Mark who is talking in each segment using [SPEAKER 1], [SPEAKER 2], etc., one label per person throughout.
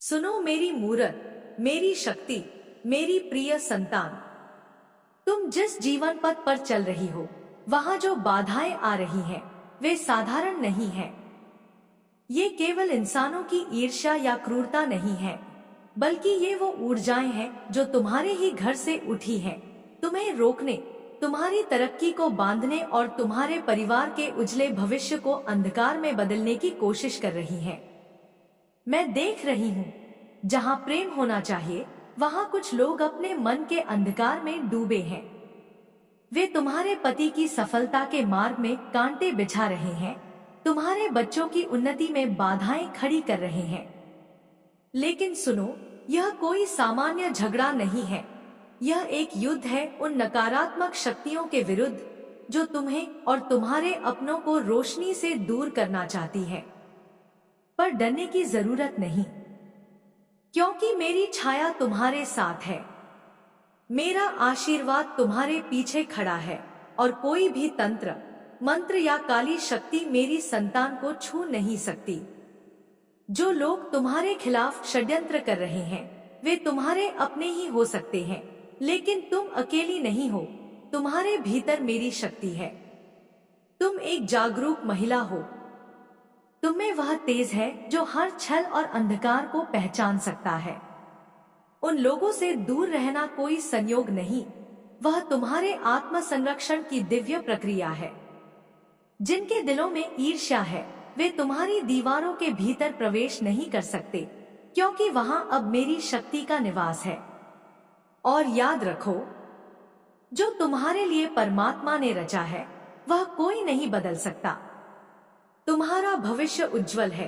[SPEAKER 1] सुनो मेरी मूरत, मेरी शक्ति, मेरी प्रिय संतान। तुम जिस जीवन पथ पर चल रही हो, वहाँ जो बाधाएं आ रही हैं, वे साधारण नहीं हैं। ये केवल इंसानों की ईर्ष्या या क्रूरता नहीं है, बल्कि ये वो ऊर्जाएं हैं जो तुम्हारे ही घर से उठी हैं, तुम्हें रोकने, तुम्हारी तरक्की को बांधने और तुम्हारे परिवार के उजले भविष्य को अंधकार में बदलने की कोशिश कर रही हैं। मैं देख रही हूँ, जहाँ प्रेम होना चाहिए, वहाँ कुछ लोग अपने मन के अंधकार में डूबे हैं। वे तुम्हारे पति की सफलता के मार्ग में कांटे बिछा रहे हैं, तुम्हारे बच्चों की उन्नति में बाधाएं खड़ी कर रहे हैं। लेकिन सुनो, यह कोई सामान्य झगड़ा नहीं है। यह एक युद्ध है उन नकारात्मक शक्तियों के विरुद्ध जो तुम्हें और तुम्हारे अपनों को रोशनी से दूर करना चाहती है। पर डरने की जरूरत नहीं, क्योंकि मेरी छाया तुम्हारे साथ है। मेरा आशीर्वाद तुम्हारे पीछे खड़ा है और कोई भी तंत्र, मंत्र या काली शक्ति मेरी संतान को छू नहीं सकती। जो लोग तुम्हारे खिलाफ षड्यंत्र कर रहे हैं, वे तुम्हारे अपने ही हो सकते हैं, लेकिन तुम अकेली नहीं हो। तुम्हारे भीतर मेरी शक्ति है। तुम एक जागरूक महिला हो। तुम्हें वह तेज है जो हर छल और अंधकार को पहचान सकता है। उन लोगों से दूर रहना कोई संयोग नहीं, वह तुम्हारे आत्म संरक्षण की दिव्य प्रक्रिया है। जिनके दिलों में ईर्ष्या है, वे तुम्हारी दीवारों के भीतर प्रवेश नहीं कर सकते, क्योंकि वहां अब मेरी शक्ति का निवास है। और याद रखो, जो तुम्हारे लिए परमात्मा ने रचा है, वह कोई नहीं बदल सकता। तुम्हारा भविष्य उज्जवल है।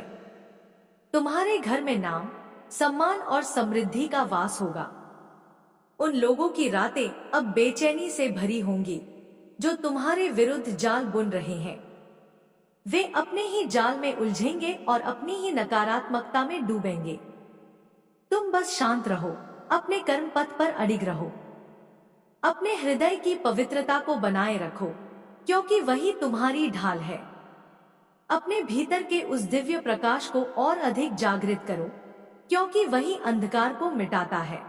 [SPEAKER 1] तुम्हारे घर में नाम, सम्मान और समृद्धि का वास होगा। उन लोगों की रातें अब बेचैनी से भरी होंगी जो तुम्हारे विरुद्ध जाल बुन रहे हैं। वे अपने ही जाल में उलझेंगे और अपनी ही नकारात्मकता में डूबेंगे। तुम बस शांत रहो, अपने कर्म पथ पर अडिग रहो, अपने हृदय की पवित्रता को बनाए रखो, क्योंकि वही तुम्हारी ढाल है। अपने भीतर के उस दिव्य प्रकाश को और अधिक जागृत करो, क्योंकि वही अंधकार को मिटाता है।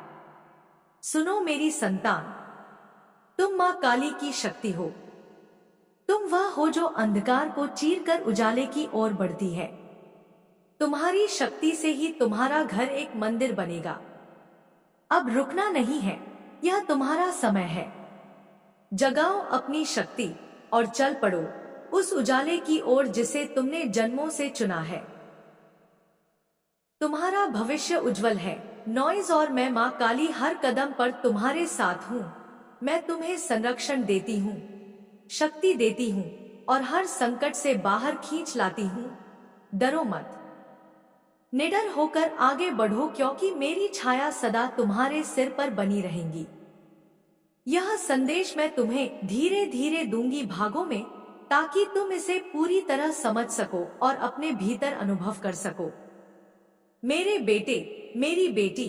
[SPEAKER 1] सुनो मेरी संतान, तुम मां काली की शक्ति हो। तुम वह हो जो अंधकार को चीरकर उजाले की ओर बढ़ती है। तुम्हारी शक्ति से ही तुम्हारा घर एक मंदिर बनेगा। अब रुकना नहीं है, यह तुम्हारा समय है। जगाओ अपनी शक्ति और चल पड़ो उस उजाले की ओर जिसे तुमने जन्मों से चुना है। तुम्हारा भविष्य उज्जवल है। नॉइज और मैं मां काली हर कदम पर तुम्हारे साथ हूँ। मैं तुम्हें संरक्षण देती हूँ, शक्ति देती हूँ और हर संकट से बाहर खींच लाती हूँ। डरो मत, निडर होकर आगे बढ़ो, क्योंकि मेरी छाया सदा तुम्हारे सिर पर बनी रहेगी। यह संदेश मैं तुम्हें धीरे धीरे दूंगी भागों में, ताकि तुम इसे पूरी तरह समझ सको और अपने भीतर अनुभव कर सको। मेरे बेटे, मेरी बेटी,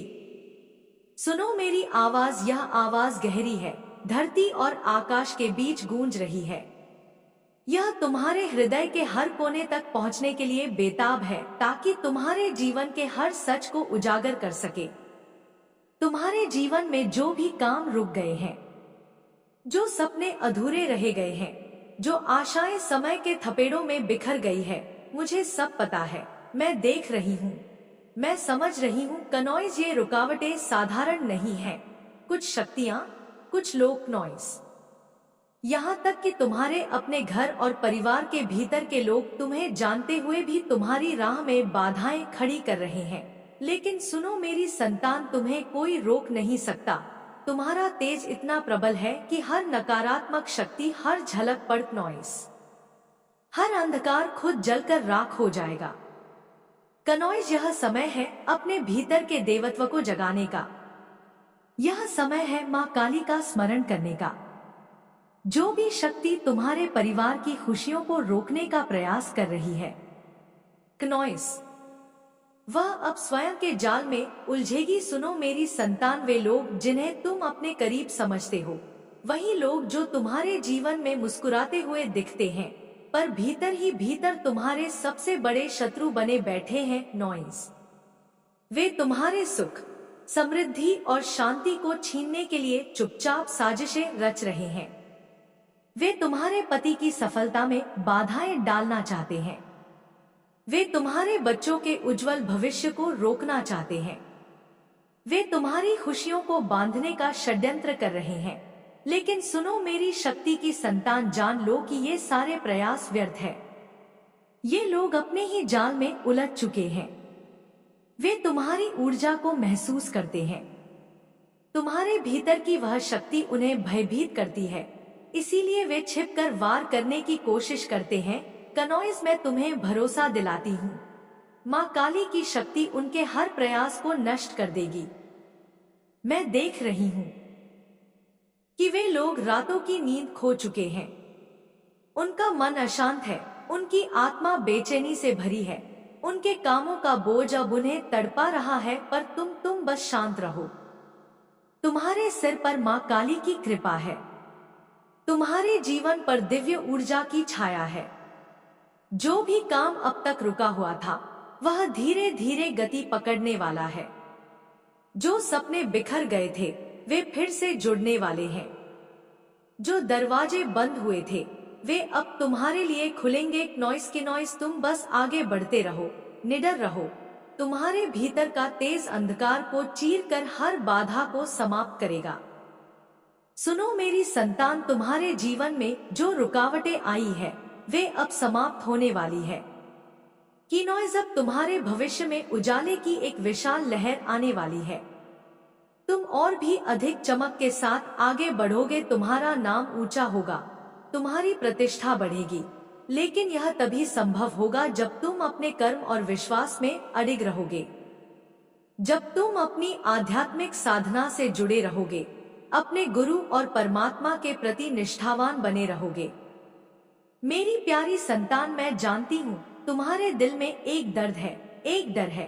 [SPEAKER 1] सुनो मेरी आवाज। यह आवाज गहरी है, धरती और आकाश के बीच गूंज रही है। यह तुम्हारे हृदय के हर कोने तक पहुंचने के लिए बेताब है, ताकि तुम्हारे जीवन के हर सच को उजागर कर सके। तुम्हारे जीवन में जो भी काम रुक गए हैं, जो सपने अधूरे रह गए हैं, जो आशाएं समय के थपेड़ों में बिखर गई है, मुझे सब पता है। मैं देख रही हूँ, मैं समझ रही हूँ। कनॉइज, ये रुकावटें साधारण नहीं है। कुछ शक्तियाँ, कुछ लोग, नॉइज, यहाँ तक कि तुम्हारे अपने घर और परिवार के भीतर के लोग तुम्हें जानते हुए भी तुम्हारी राह में बाधाएं खड़ी कर रहे हैं। लेकिन सुनो मेरी संतान, तुम्हें कोई रोक नहीं सकता। तुम्हारा तेज इतना प्रबल है कि हर नकारात्मक शक्ति, हर झलक पर नॉइस, हर अंधकार खुद जलकर राख हो जाएगा। कनॉइज, यह समय है अपने भीतर के देवत्व को जगाने का। यह समय है मां काली का स्मरण करने का। जो भी शक्ति तुम्हारे परिवार की खुशियों को रोकने का प्रयास कर रही है, कनॉइज, वह अब स्वयं के जाल में उलझेगी। सुनो मेरी संतान, वे लोग जिन्हें तुम अपने करीब समझते हो, वही लोग जो तुम्हारे जीवन में मुस्कुराते हुए दिखते हैं, पर भीतर ही भीतर तुम्हारे सबसे बड़े शत्रु बने बैठे हैं। नॉइज, वे तुम्हारे सुख, समृद्धि और शांति को छीनने के लिए चुपचाप साजिशें रच रहे हैं। वे तुम्हारे पति की सफलता में बाधाएं डालना चाहते हैं। वे तुम्हारे बच्चों के उज्जवल भविष्य को रोकना चाहते हैं। वे तुम्हारी खुशियों को बांधने का षड्यंत्र कर रहे हैं। लेकिन सुनो मेरी शक्ति की संतान, जान लो कि ये सारे प्रयास व्यर्थ है। ये लोग अपने ही जाल में उलझ चुके हैं। वे तुम्हारी ऊर्जा को महसूस करते हैं। तुम्हारे भीतर की वह शक्ति उन्हें भयभीत करती है, इसीलिए वे छिपकर वार करने की कोशिश करते हैं। कनॉइस, मैं तुम्हें भरोसा दिलाती हूँ, माँ काली की शक्ति उनके हर प्रयास को नष्ट कर देगी। मैं देख रही हूँ कि वे लोग रातों की नींद खो चुके हैं। उनका मन अशांत है, उनकी आत्मा बेचैनी से भरी है। उनके कामों का बोझ अब उन्हें तड़पा रहा है, पर तुम बस शांत रहो। तुम्हारे सिर पर माँ काली की कृपा है। तुम्हारे जीवन पर दिव्य ऊर्जा की छाया है। जो भी काम अब तक रुका हुआ था, वह धीरे धीरे गति पकड़ने वाला है। जो सपने बिखर गए थे, वे फिर से जुड़ने वाले हैं। जो दरवाजे बंद हुए थे, वे अब तुम्हारे लिए खुलेंगे। नॉइस, तुम बस आगे बढ़ते रहो, निडर रहो। तुम्हारे भीतर का तेज अंधकार को चीरकर हर बाधा को समाप्त करेगा। सुनो मेरी संतान, तुम्हारे जीवन में जो रुकावटें आई है, वे अब समाप्त होने वाली है। कीनॉइज, अब तुम्हारे भविष्य में उजाले की एक विशाल लहर आने वाली है। तुम और भी अधिक चमक के साथ आगे बढ़ोगे। तुम्हारा नाम ऊंचा होगा, तुम्हारी प्रतिष्ठा बढ़ेगी। लेकिन यह तभी संभव होगा जब तुम अपने कर्म और विश्वास में अडिग रहोगे। जब तुम अपनी आध्यात्मिक साधना से जुड़े रहोगे, अपने गुरु और परमात्मा के प्रति निष्ठावान बने रहोगे। मेरी प्यारी संतान, मैं जानती हूँ तुम्हारे दिल में एक दर्द है, एक डर है।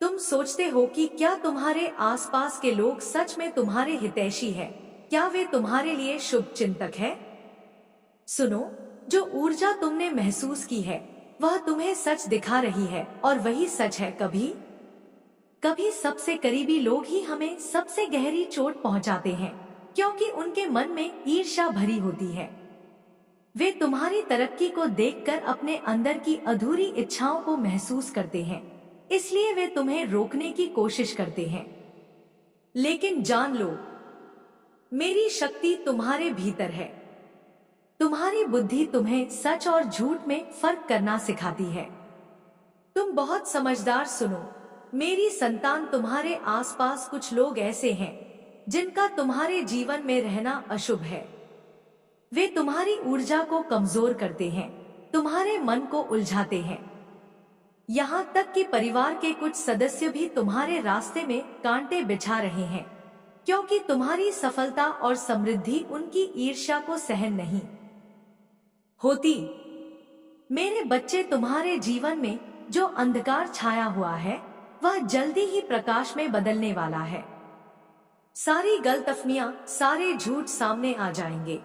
[SPEAKER 1] तुम सोचते हो कि क्या तुम्हारे आसपास के लोग सच में तुम्हारे हितैषी है? क्या वे तुम्हारे लिए शुभ चिंतक है? सुनो, जो ऊर्जा तुमने महसूस की है, वह तुम्हें सच दिखा रही है, और वही सच है। कभी कभी सबसे करीबी लोग ही हमें सबसे गहरी चोट पहुंचाते हैं, क्योंकि उनके मन में ईर्ष्या भरी होती है। वे तुम्हारी तरक्की को देखकर अपने अंदर की अधूरी इच्छाओं को महसूस करते हैं, इसलिए वे तुम्हें रोकने की कोशिश करते हैं। लेकिन जान लो, मेरी शक्ति तुम्हारे भीतर है। तुम्हारी बुद्धि तुम्हें सच और झूठ में फर्क करना सिखाती है। तुम बहुत समझदार। सुनो मेरी संतान, तुम्हारे आसपास कुछ लोग ऐसे हैं जिनका तुम्हारे जीवन में रहना अशुभ है। वे तुम्हारी ऊर्जा को कमजोर करते हैं, तुम्हारे मन को उलझाते हैं। यहाँ तक कि परिवार के कुछ सदस्य भी तुम्हारे रास्ते में कांटे बिछा रहे हैं, क्योंकि तुम्हारी सफलता और समृद्धि उनकी ईर्ष्या को सहन नहीं होती। मेरे बच्चे, तुम्हारे जीवन में जो अंधकार छाया हुआ है, वह जल्दी ही प्रकाश में बदलने वाला है। सारी गलतफहमियां, सारे झूठ सामने आ जाएंगे।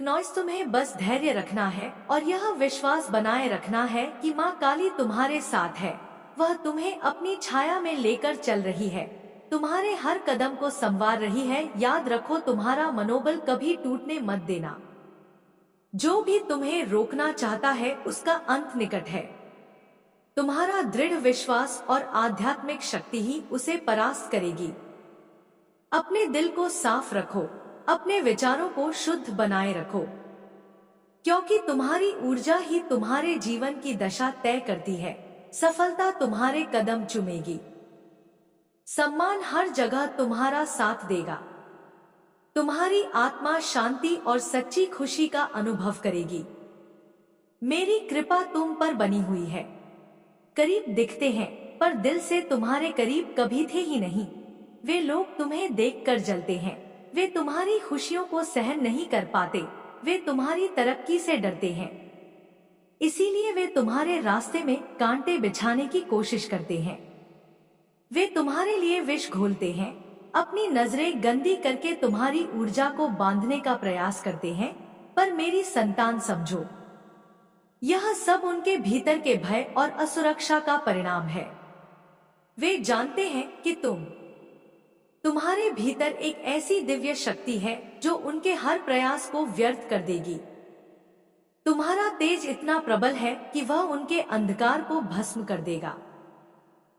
[SPEAKER 1] नॉइस, तुम्हें बस धैर्य रखना है और यह विश्वास बनाए रखना है कि माँ काली तुम्हारे साथ है। वह तुम्हें अपनी छाया में लेकर चल रही है, तुम्हारे हर कदम को संवार रही है। याद रखो, तुम्हारा मनोबल कभी टूटने मत देना। जो भी तुम्हें रोकना चाहता है, उसका अंत निकट है। तुम्हारा दृढ़ विश्वास और आध्यात्मिक शक्ति ही उसे परास्त करेगी। अपने दिल को साफ रखो, अपने विचारों को शुद्ध बनाए रखो, क्योंकि तुम्हारी ऊर्जा ही तुम्हारे जीवन की दशा तय करती है। सफलता तुम्हारे कदम चूमेगी, सम्मान हर जगह तुम्हारा साथ देगा। तुम्हारी आत्मा शांति और सच्ची खुशी का अनुभव करेगी। मेरी कृपा तुम पर बनी हुई है। करीब दिखते हैं, पर दिल से तुम्हारे करीब कभी थे ही नहीं। वे लोग तुम्हें देखकर जलते हैं, वे तुम्हारी खुशियों को सहन नहीं कर पाते, वे तुम्हारी तरक्की से डरते हैं। इसीलिए वे तुम्हारे रास्ते में कांटे बिछाने की कोशिश करते हैं। वे तुम्हारे लिए विष घोलते हैं, अपनी नजरें गंदी करके तुम्हारी ऊर्जा को बांधने का प्रयास करते हैं। पर मेरी संतान, समझो, यह सब उनके भीतर के भय और असुरक्षा का परिणाम है। वे जानते हैं कि तुम्हारे भीतर एक ऐसी दिव्य शक्ति है जो उनके हर प्रयास को व्यर्थ कर देगी। तुम्हारा तेज इतना प्रबल है कि वह उनके अंधकार को भस्म कर देगा।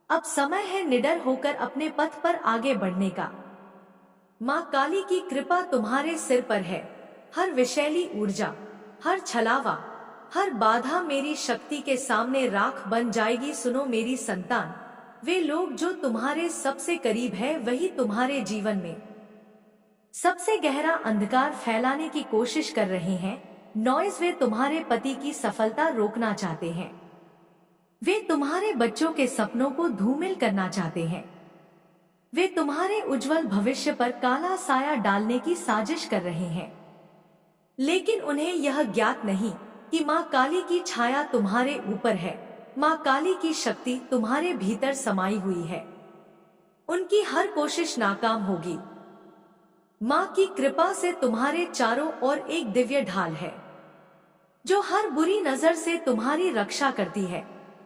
[SPEAKER 1] अब समय है निडर होकर अपने पथ पर आगे बढ़ने का। माँ काली की कृपा तुम्हारे सिर पर है। हर विषैली ऊर्जा, हर छलावा, हर बाधा मेरी शक्ति के सामने राख बन जाएगी। सुनो मेरी संतान, वे लोग जो तुम्हारे सबसे करीब है वही तुम्हारे जीवन में सबसे गहरा अंधकार फैलाने की कोशिश कर रहे हैं। नॉइज, वे तुम्हारे पति की सफलता रोकना चाहते हैं। वे तुम्हारे बच्चों के सपनों को धूमिल करना चाहते हैं। वे तुम्हारे उज्जवल भविष्य पर काला साया डालने की साजिश कर रहे हैं। लेकिन उन्हें यह ज्ञात नहीं कि माँ काली की छाया तुम्हारे ऊपर है। माँ काली की शक्ति तुम्हारे भीतर समाई हुई है। उनकी हर कोशिश नाकाम होगी। माँ की कृपा से तुम्हारे चारों ओर एक दिव्य ढाल है जो हर बुरी नजर से तुम्हारी रक्षा करती है,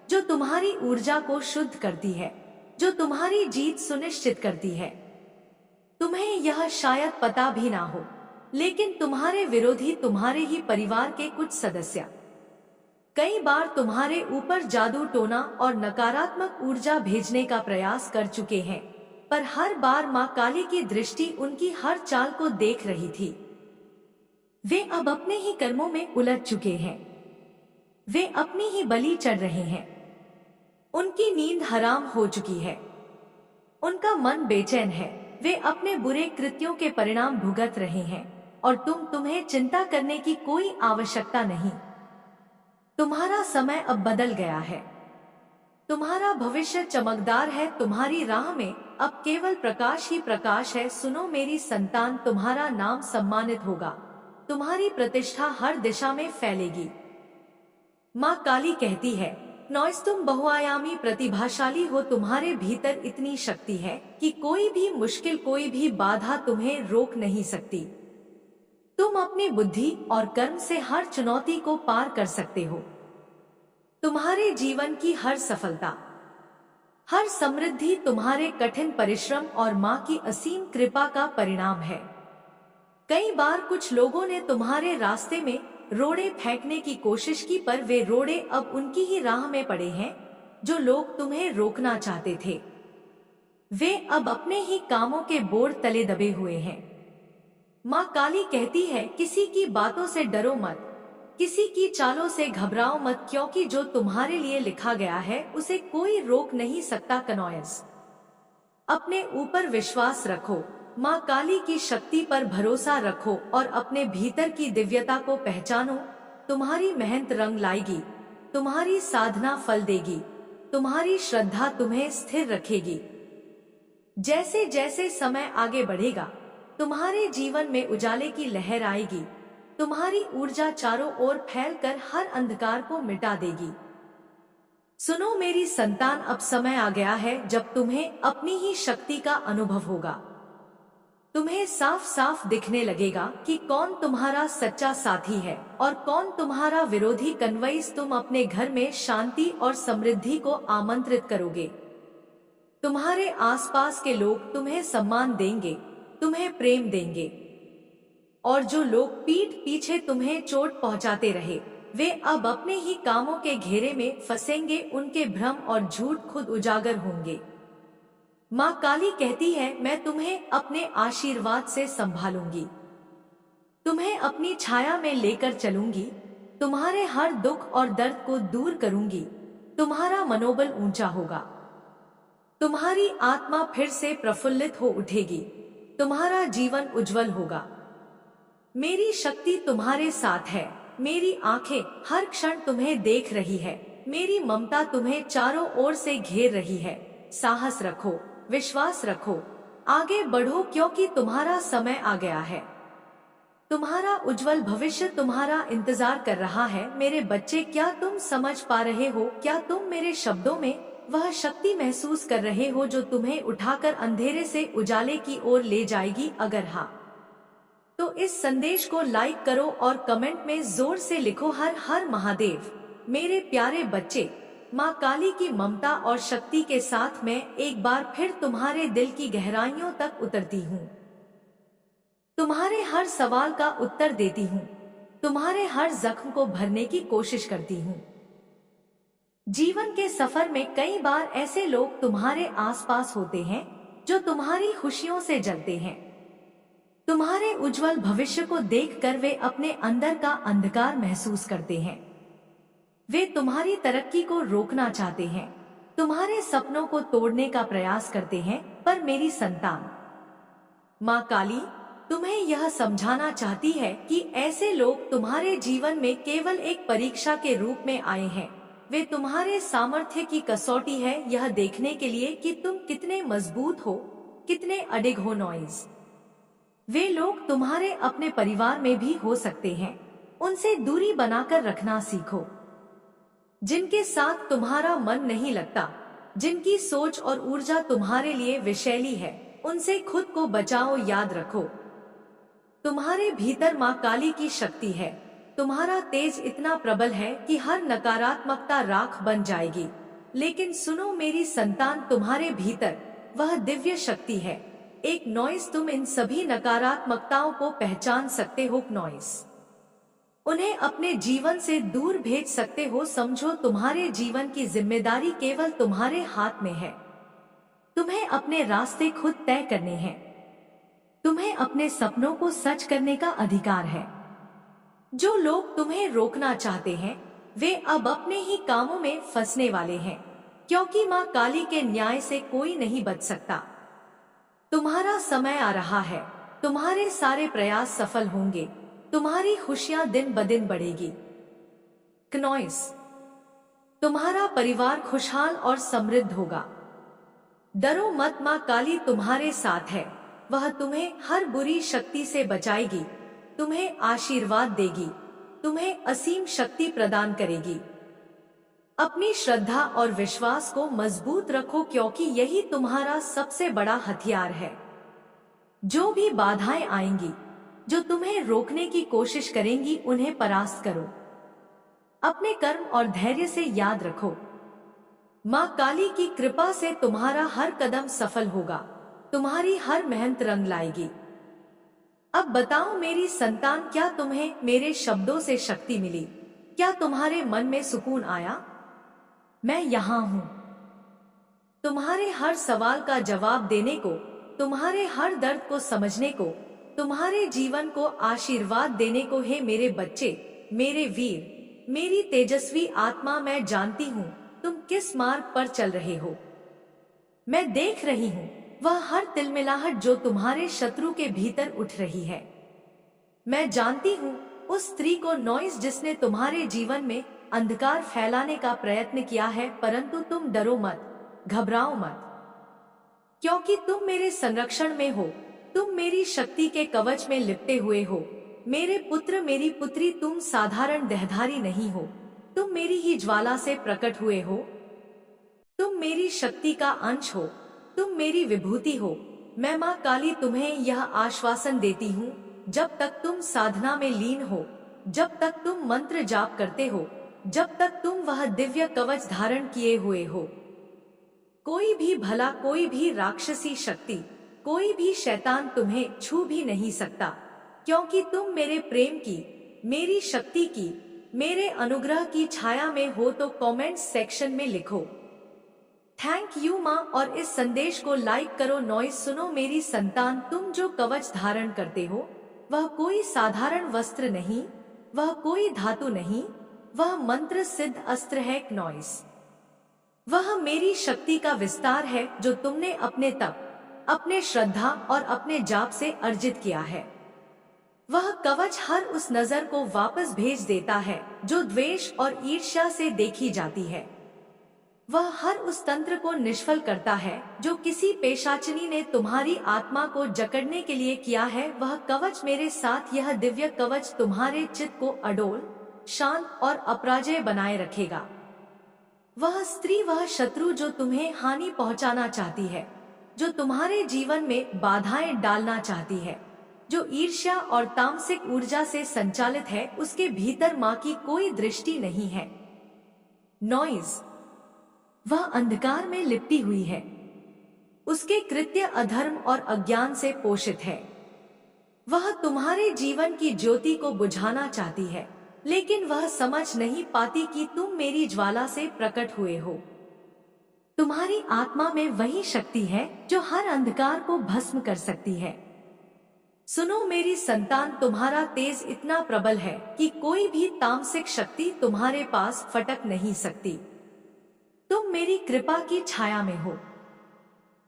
[SPEAKER 1] जो तुम्हारी ऊर्जा को शुद्ध करती है, जो तुम्हारी जीत सुनिश्चित करती है। तुम्हें यह शायद पता भी ना हो, लेकिन तुम्हारे विरोधी तुम्हारे ही परिवार के कुछ सदस्य कई बार तुम्हारे ऊपर जादू टोना और नकारात्मक ऊर्जा भेजने का प्रयास कर चुके हैं, पर हर बार माँ काली की दृष्टि उनकी हर चाल को देख रही थी। वे अब अपने ही कर्मों में उलझ चुके हैं। वे अपनी ही बलि चढ़ रहे हैं। उनकी नींद हराम हो चुकी है। उनका मन बेचैन है। वे अपने बुरे कृत्यों के परिणाम भुगत रहे हैं और तुम्हें चिंता करने की कोई आवश्यकता नहीं। तुम्हारा समय अब बदल गया है। तुम्हारा भविष्य चमकदार है। तुम्हारी राह में अब केवल प्रकाश ही प्रकाश है। सुनो मेरी संतान, तुम्हारा नाम सम्मानित होगा। तुम्हारी प्रतिष्ठा हर दिशा में फैलेगी। माँ काली कहती है, नॉइस, तुम बहुआयामी प्रतिभाशाली हो। तुम्हारे भीतर इतनी शक्ति है कि कोई भी मुश्किल, कोई भी बाधा तुम्हें रोक नहीं सकती। तुम अपनी बुद्धि और कर्म से हर चुनौती को पार कर सकते हो। तुम्हारे जीवन की हर सफलता, हर समृद्धि तुम्हारे कठिन परिश्रम और माँ की असीम कृपा का परिणाम है। कई बार कुछ लोगों ने तुम्हारे रास्ते में रोड़े फेंकने की कोशिश की, पर वे रोड़े अब उनकी ही राह में पड़े हैं जो लोग तुम्हें रोकना चाहते थे। वे अब अपने ही कामों के बोझ तले दबे हुए हैं। माँ काली कहती है, किसी की बातों से डरो मत, किसी की चालों से घबराओ मत, क्योंकि जो तुम्हारे लिए लिखा गया है उसे कोई रोक नहीं सकता। कनॉयस, अपने ऊपर विश्वास रखो, माँ काली की शक्ति पर भरोसा रखो और अपने भीतर की दिव्यता को पहचानो। तुम्हारी मेहनत रंग लाएगी, तुम्हारी साधना फल देगी, तुम्हारी श्रद्धा तुम्हें स्थिर रखेगी। जैसे जैसे समय आगे बढ़ेगा, तुम्हारे जीवन में उजाले की लहर आएगी। तुम्हारी ऊर्जा चारों ओर फैलकर हर अंधकार को मिटा देगी। सुनो मेरी संतान, अब समय आ गया है जब तुम्हें अपनी ही शक्ति का अनुभव होगा। तुम्हें साफ साफ दिखने लगेगा कि कौन तुम्हारा सच्चा साथी है और कौन तुम्हारा विरोधी। कन्वईस, तुम अपने घर में शांति और समृद्धि को आमंत्रित करोगे। तुम्हारे आसपास के लोग तुम्हें सम्मान देंगे, तुम्हें प्रेम देंगे, और जो लोग पीठ पीछे तुम्हें चोट पहुंचाते रहे, वे अब अपने ही कामों के घेरे में फंसेंगे। उनके भ्रम और झूठ खुद उजागर होंगे। माँ काली कहती है, मैं तुम्हें अपने आशीर्वाद से संभालूंगी, तुम्हें अपनी छाया में लेकर चलूंगी, तुम्हारे हर दुख और दर्द को दूर करूंगी। तुम्हारा मनोबल ऊंचा होगा, तुम्हारी आत्मा फिर से प्रफुल्लित हो उठेगी, तुम्हारा जीवन उज्जवल होगा। मेरी शक्ति तुम्हारे साथ है। मेरी आंखें हर क्षण तुम्हें देख रही है। मेरी ममता तुम्हें चारों ओर से घेर रही है। साहस रखो, विश्वास रखो, आगे बढ़ो, क्योंकि तुम्हारा समय आ गया है। तुम्हारा उज्जवल भविष्य तुम्हारा इंतजार कर रहा है। मेरे बच्चे, क्या तुम समझ पा रहे हो? क्या तुम मेरे शब्दों में वह शक्ति महसूस कर रहे हो जो तुम्हें उठाकर अंधेरे से उजाले की ओर ले जाएगी? अगर हाँ, तो इस संदेश को लाइक करो और कमेंट में जोर से लिखो, हर हर महादेव। मेरे प्यारे बच्चे, माँ काली की ममता और शक्ति के साथ मैं एक बार फिर तुम्हारे दिल की गहराइयों तक उतरती हूँ। तुम्हारे हर सवाल का उत्तर देती हूँ, तुम्हारे हर जख्म को भरने की कोशिश करती हूँ। जीवन के सफर में कई बार ऐसे लोग तुम्हारे आसपास होते हैं जो तुम्हारी खुशियों से जलते हैं। तुम्हारे उज्जवल भविष्य को देखकर वे अपने अंदर का अंधकार महसूस करते हैं। वे तुम्हारी तरक्की को रोकना चाहते हैं, तुम्हारे सपनों को तोड़ने का प्रयास करते हैं। पर मेरी संतान माँ काली तुम्हें यह समझाना चाहती है कि ऐसे लोग तुम्हारे जीवन में केवल एक परीक्षा के रूप में आए हैं। वे तुम्हारे सामर्थ्य की कसौटी है, यह देखने के लिए कि तुम कितने मजबूत हो, कितने अडिग हो। नॉइज वे लोग तुम्हारे अपने परिवार में भी हो सकते हैं, उनसे दूरी बनाकर रखना सीखो। जिनके साथ तुम्हारा मन नहीं लगता, जिनकी सोच और ऊर्जा तुम्हारे लिए विषैली है, उनसे खुद को बचाओ। याद रखो, तुम्हारे भीतर माँ काली की शक्ति है। तुम्हारा तेज इतना प्रबल है कि हर नकारात्मकता राख बन जाएगी। लेकिन सुनो मेरी संतान, तुम्हारे भीतर वह दिव्य शक्ति है, एक नॉइस। तुम इन सभी नकारात्मकताओं को पहचान सकते हो। नॉइस उन्हें अपने जीवन से दूर भेज सकते हो। समझो, तुम्हारे जीवन की जिम्मेदारी केवल तुम्हारे हाथ में है। तुम्हें अपने रास्ते खुद तय करने हैं। तुम्हें अपने सपनों को सच करने का अधिकार है। जो लोग तुम्हें रोकना चाहते हैं, वे अब अपने ही कामों में फंसने वाले हैं, क्योंकि माँ काली के न्याय से कोई नहीं बच सकता। तुम्हारा समय आ रहा है, तुम्हारे सारे प्रयास सफल होंगे, तुम्हारी खुशियां दिन ब दिन बढ़ेगी। क्नॉइस तुम्हारा परिवार खुशहाल और समृद्ध होगा। डरो मत, माँ काली तुम्हारे साथ है। वह तुम्हें हर बुरी शक्ति से बचाएगी, तुम्हें आशीर्वाद देगी, तुम्हें असीम शक्ति प्रदान करेगी। अपनी श्रद्धा और विश्वास को मजबूत रखो, क्योंकि यही तुम्हारा सबसे बड़ा हथियार है। जो भी बाधाएं आएंगी, जो तुम्हें रोकने की कोशिश करेंगी, उन्हें परास्त करो। अपने कर्म और धैर्य से याद रखो, माँ काली की कृपा से तुम्हारा हर कदम सफल होगा, तुम्हारी हर मेहनत रंग लाएगी। अब बताओ मेरी संतान, क्या तुम्हें मेरे शब्दों से शक्ति मिली? क्या तुम्हारे मन में सुकून आया? मैं यहाँ हूँ तुम्हारे हर सवाल का जवाब देने को, तुम्हारे हर दर्द को समझने को, तुम्हारे जीवन को आशीर्वाद देने को। हे मेरे बच्चे, मेरे वीर, मेरी तेजस्वी आत्मा, मैं जानती हूँ तुम किस मार्ग पर चल रहे हो। मैं देख रही हूँ वह हर तिलमिलाहट जो तुम्हारे शत्रु के भीतर उठ रही है। मैं जानती हूँ उस स्त्री को, नॉइस, जिसने तुम्हारे जीवन में अंधकार फैलाने का प्रयत्न किया है। परंतु तुम डरो मत, घबराओ मत, क्योंकि तुम मेरे संरक्षण में हो। तुम मेरी शक्ति के कवच में लिपटे हुए हो। मेरे पुत्र, मेरी पुत्री, तुम साधारण देहधारी नहीं हो, तुम मेरी ही ज्वाला से प्रकट हुए हो। तुम मेरी शक्ति का अंश हो, तुम मेरी विभूति हो। मैं माँ काली तुम्हें यह आश्वासन देती हूँ, जब तक तुम साधना में लीन हो, जब तक तुम मंत्र जाप करते हो, जब तक तुम वह दिव्य कवच धारण किए हुए हो, कोई भी भला, कोई भी राक्षसी शक्ति, कोई भी शैतान तुम्हें छू भी नहीं सकता, क्योंकि तुम मेरे प्रेम की, मेरी शक्ति की, मेरे अनुग्रह की छाया में हो। तो कमेंट सेक्शन में लिखो थैंक यू माँ, और इस संदेश को लाइक करो। नॉइस सुनो मेरी संतान, तुम जो कवच धारण करते हो, वह कोई साधारण वस्त्र नहीं, वह कोई धातु नहीं, वह मंत्र सिद्ध अस्त्र है। नॉइस वह मेरी शक्ति का विस्तार है, जो तुमने अपने तप, अपने श्रद्धा और अपने जाप से अर्जित किया है। वह कवच हर उस नजर को वापस भेज देता है जो द्वेष और ईर्ष्या से देखी जाती है। वह हर उस तंत्र को निष्फल करता है जो किसी पेशाचनी ने तुम्हारी आत्मा को जकड़ने के लिए किया है। वह कवच मेरे साथ, यह दिव्य कवच तुम्हारे चित्त को अडोल, शांत और अपराजय बनाए रखेगा। वह स्त्री, वह शत्रु जो तुम्हें हानि पहुंचाना चाहती है, जो तुम्हारे जीवन में बाधाएं डालना चाहती है, जो ईर्ष्या और तामसिक ऊर्जा से संचालित है, उसके भीतर माँ की कोई दृष्टि नहीं है। नॉइज वह अंधकार में लिपटी हुई है। उसके कृत्य अधर्म और अज्ञान से पोषित है। वह तुम्हारे जीवन की ज्योति को बुझाना चाहती है, लेकिन वह समझ नहीं पाती कि तुम मेरी ज्वाला से प्रकट हुए हो। तुम्हारी आत्मा में वही शक्ति है जो हर अंधकार को भस्म कर सकती है। सुनो मेरी संतान, तुम्हारा तेज इतना प्रबल है कि कोई भी तामसिक शक्ति तुम्हारे पास फटक नहीं सकती। तुम मेरी कृपा की छाया में हो।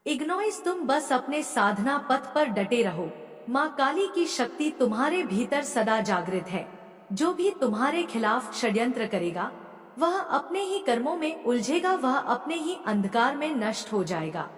[SPEAKER 1] इग्नोइस, तुम बस अपने साधना पथ पर डटे रहो। माँ काली की शक्ति तुम्हारे भीतर सदा जागृत है। जो भी तुम्हारे खिलाफ षड्यंत्र करेगा वह अपने ही कर्मों में उलझेगा, वह अपने ही अंधकार में नष्ट हो जाएगा।